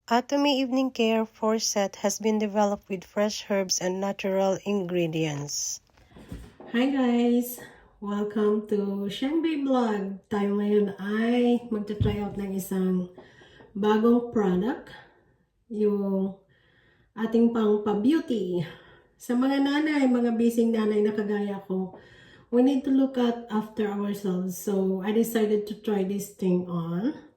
Atomy Evening Care 4 set has been developed with fresh herbs and natural ingredients. Hi guys! Welcome to Shangbei Vlog. Tayo ngayon ay magta-try out ng isang bagong product. Yung ating pang pa-beauty. Sa mga nanay, mga busy nanay na kagaya ko, we need to look at after ourselves. So, I decided to try this thing on.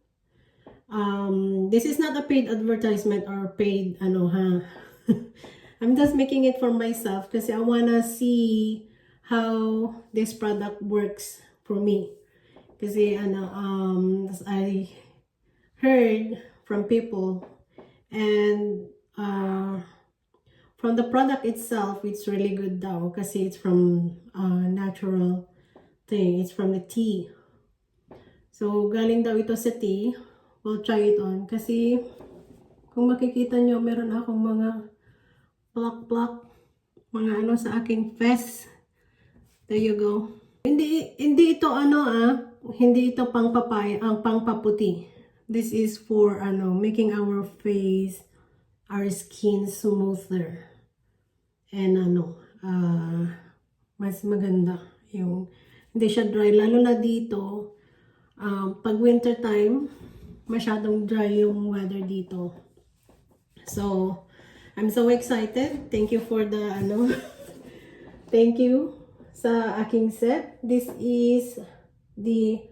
This is not a paid advertisement or paid I'm just making it for myself kasi I wanna see how this product works for me. Kasi I heard from people and from the product itself, it's really good daw kasi it's from natural thing. It's from the tea. So, galing daw ito sa tea. We'll try it on. Kasi, kung makikita nyo, meron akong mga plak-plak, mga sa aking face. There you go. Hindi ito hindi ito pang papaya, ang pang paputi. This is for making our face, our skin smoother. And mas maganda yung hindi siya dry, lalo na dito. Pag winter time, masyadong dry yung weather dito. So, I'm so excited. Thank you for the thank you sa aking set. This is the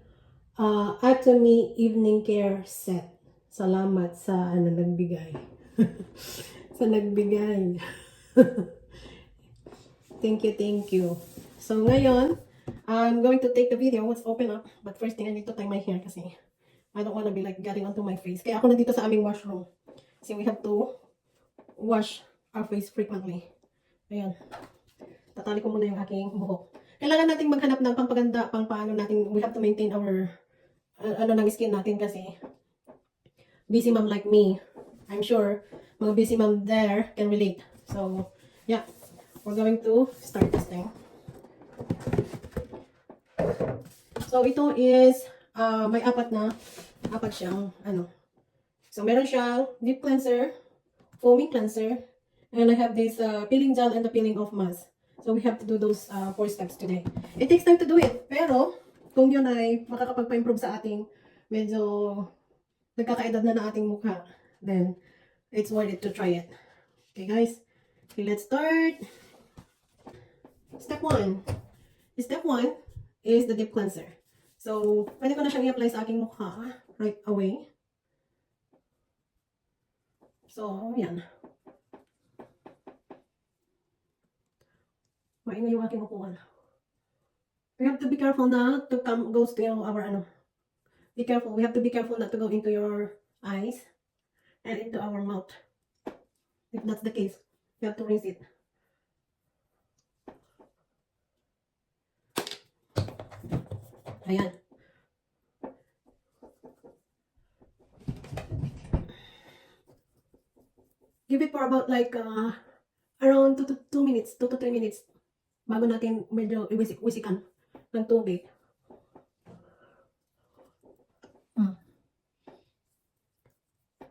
Atomy Evening Care set. Salamat sa nagbigay. Sa nagbigay. Thank you. So, ngayon, I'm going to take the video. Let's open up. But first thing, I need to tie my hair kasi I don't want to be like getting onto my face. Kaya ako nandito sa aming washroom. So, we have to wash our face frequently. Ayan. Tatali ko muna yung aking buhok. Kailangan nating maghanap ng pampaganda, pang paano natin, we have to maintain our, ng skin natin kasi busy mom like me, I'm sure, mga busy mom there can relate. So, yeah. We're going to start this thing. So, ito is, may apat siyang, So, meron siyang deep cleanser, foaming cleanser, and I have this peeling gel and the peeling off mask. So, we have to do those 4 steps today. It takes time to do it, pero kung yun ay makakapagpa-improve sa ating medyo nagkakaedad na ating mukha, then it's worth it to try it. Okay, guys? Okay, let's start. Step 1. Step 1 is the deep cleanser. So, pwede ko na siyang i-apply sa aking mukha right away. So, yan. Maingay yung aking upuan. We have to be careful not to goes to our Be careful. We have to be careful not to go into your eyes and into our mouth. If that's the case, you have to rinse it. Ayan. Give it for about like around 2 to 3 minutes bago natin medyo iwisikan ng tubig.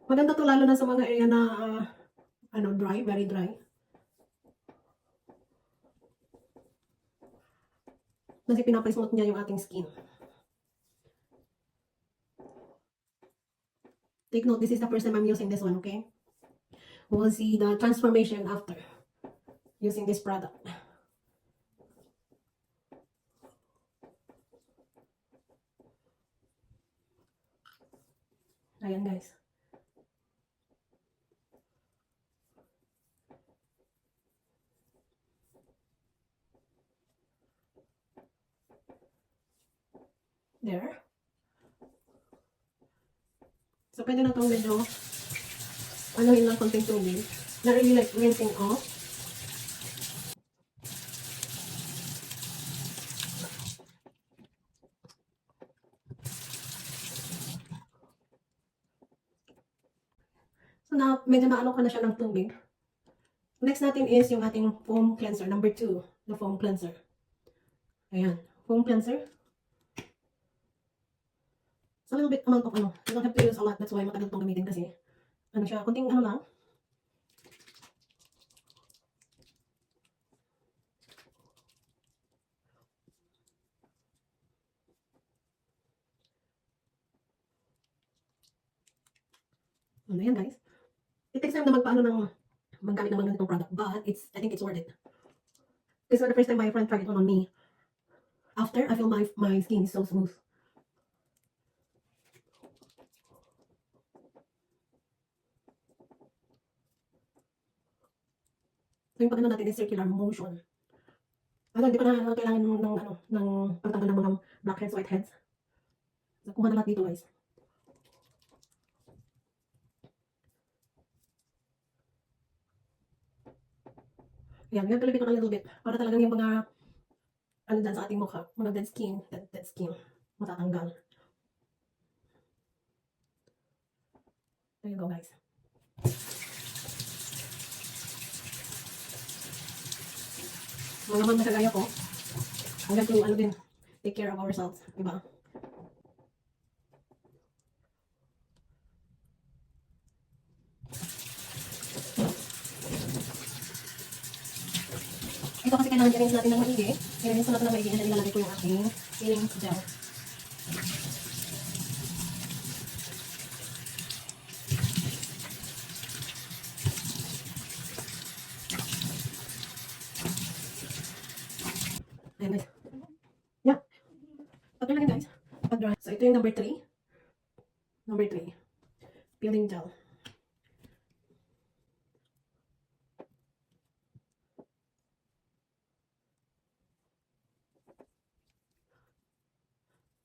Maganda to lalo na sa mga area na dry, very dry. Kasi pinapa-smooth niya yung ating skin. Take note, this is the first time I'm using this one, okay? We'll see the transformation after using this product. Ayan, guys. There. So, pwede na itong medyo anuhin lang konting tubig. Na really like rinsing off. So, medyo naano ko na siya ng tubig. Next natin is yung ating foam cleanser. Number 2, the foam cleanser. Ayan. Foam cleanser. So, a little bit amount of you don't have to use a lot. That's why matagal itong gamitin kasi Ano siya, kunting ano lang. Ano yan, guys? It takes time na magpaano ng maggamit ng mga ganitong product, but I think it's worth it. This was the first time my friend tried it on me. After, I feel my skin is so smooth. So yung pag-ano natin is circular motion. Ano, hindi pa na kailangan ng pagtanggal ng mga blackheads, whiteheads. So, kuha na lahat dito, guys. Ayan, we have to leave it on a little bit para talagang yung mga ano dyan sa ating mukha, mga dead skin, matatanggal. There you go, guys. Mga naman nakagaya ko, hanggang to, ano din, take care of ourselves, diba? Ito kasi kailangan i-rinse natin ng maigi. I-rinse ko natin ng maigi and then ilalagay ko yung aking peeling gel. Ayan, guys. Yeah. Pag lang guys. Pag dry. So, ito yung number 3. Number 3. Peeling gel.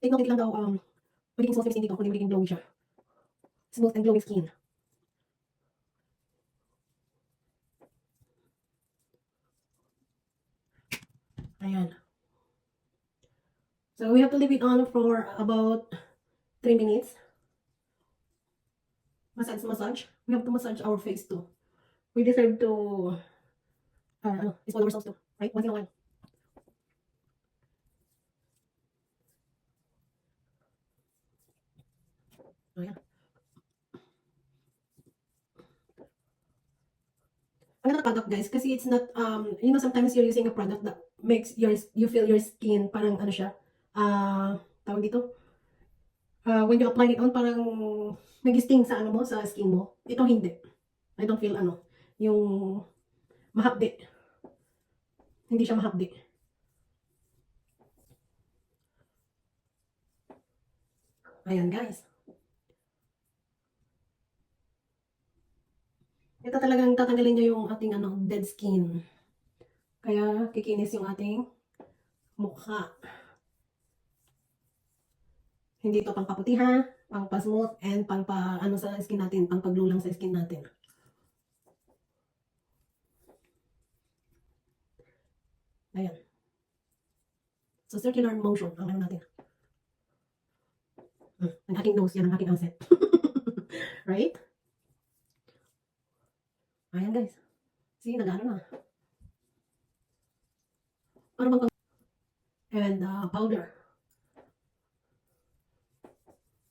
Take note, hindi lang daw, magiging smooth yung skin dito, kundi magiging glowy siya. Smooth and glowing skin. Ayan. So, we have to leave it on for about 3 minutes. Massage. We have to massage our face too. We deserve to, spoil ourselves too. Right? Once in a while. Ayan. Ang ganda ng product, guys, kasi it's not, sometimes you're using a product that makes you feel your skin, parang ano siya, tawag dito, when you apply it on, parang nag-sting sa ano mo, sa skin mo. Ito hindi. I don't feel yung mahapdi. Hindi siya mahapdi. Ayan, guys. Ito talagang tatanggalin niya yung ating dead skin. Kaya kikinis yung ating mukha. Hindi ito pang paputi ha, pang pa-smooth and pang sa skin natin, pang paglulang sa skin natin. Ayan. So circular motion ang natin. Ang aking nose, yan ang aking asset. Right? Ayan, guys. See, nag-ano na. Para bang and powder.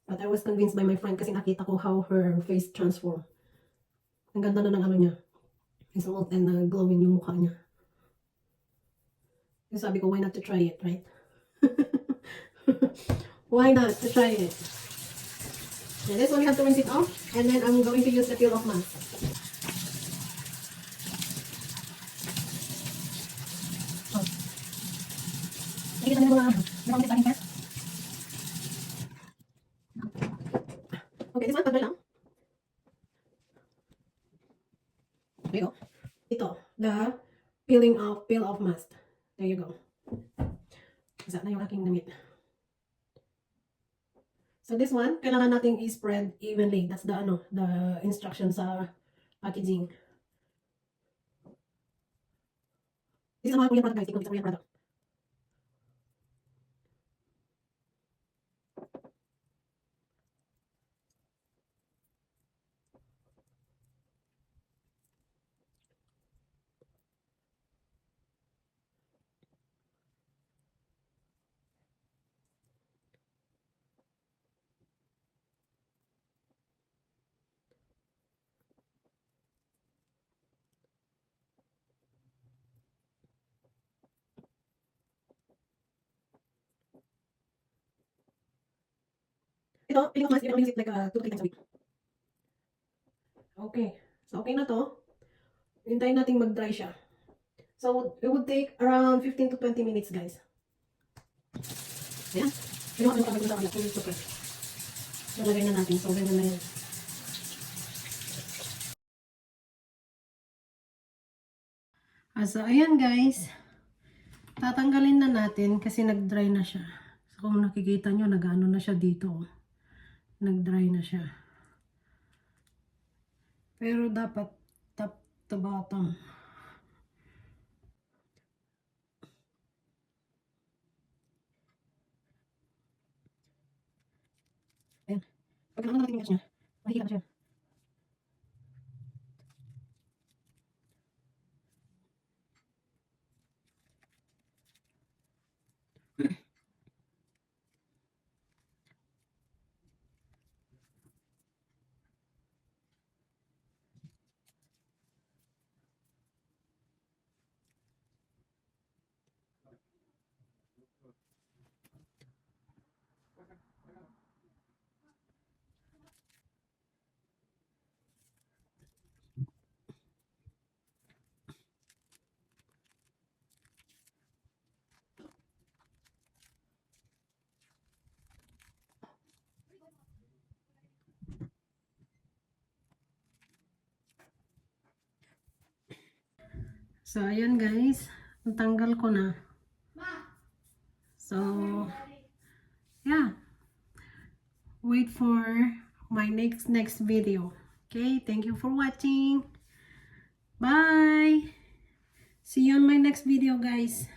But I was convinced by my friend kasi nakita ko how her face transformed. Ang ganda na ng ano niya. Smooth and glowing yung mukha niya. Kasi sabi ko, why not to try it, right? Why not to try it? Yeah, this one we have to rinse it off. And then I'm going to use the peel off mask. Oh. Nakikita niyo mga nakamit sa aking hair? Okay, this one, pagdala lang. There you go. Ito, the peel off mask. There you go. Isa na yung aking damit. So this one, kailangan nating i-spread evenly. That's the the instruction sa packaging. This is a Korean product, guys. It's a Korean product. Ito, piling ko mas use it like 2 to 3 times a week. Okay. So, okay na to. Hintayin natin mag-dry siya. So, it would take around 15 to 20 minutes, guys. Ayan. Piling ko sa kanila. Ito, okay. Nalagay na natin. So, ganyan na yan. So, ayan guys. Tatanggalin na natin kasi nag-dry na siya. So, kung nakikita nyo, nag-ano na siya dito. Nag-dry na siya. Pero dapat top to bottom. Ayan. Pag ano natin yung niya, mahika na siya. So, ayan guys. Natanggal ko na. So, yeah. Wait for my next video. Okay, thank you for watching. Bye. See you on my next video, guys.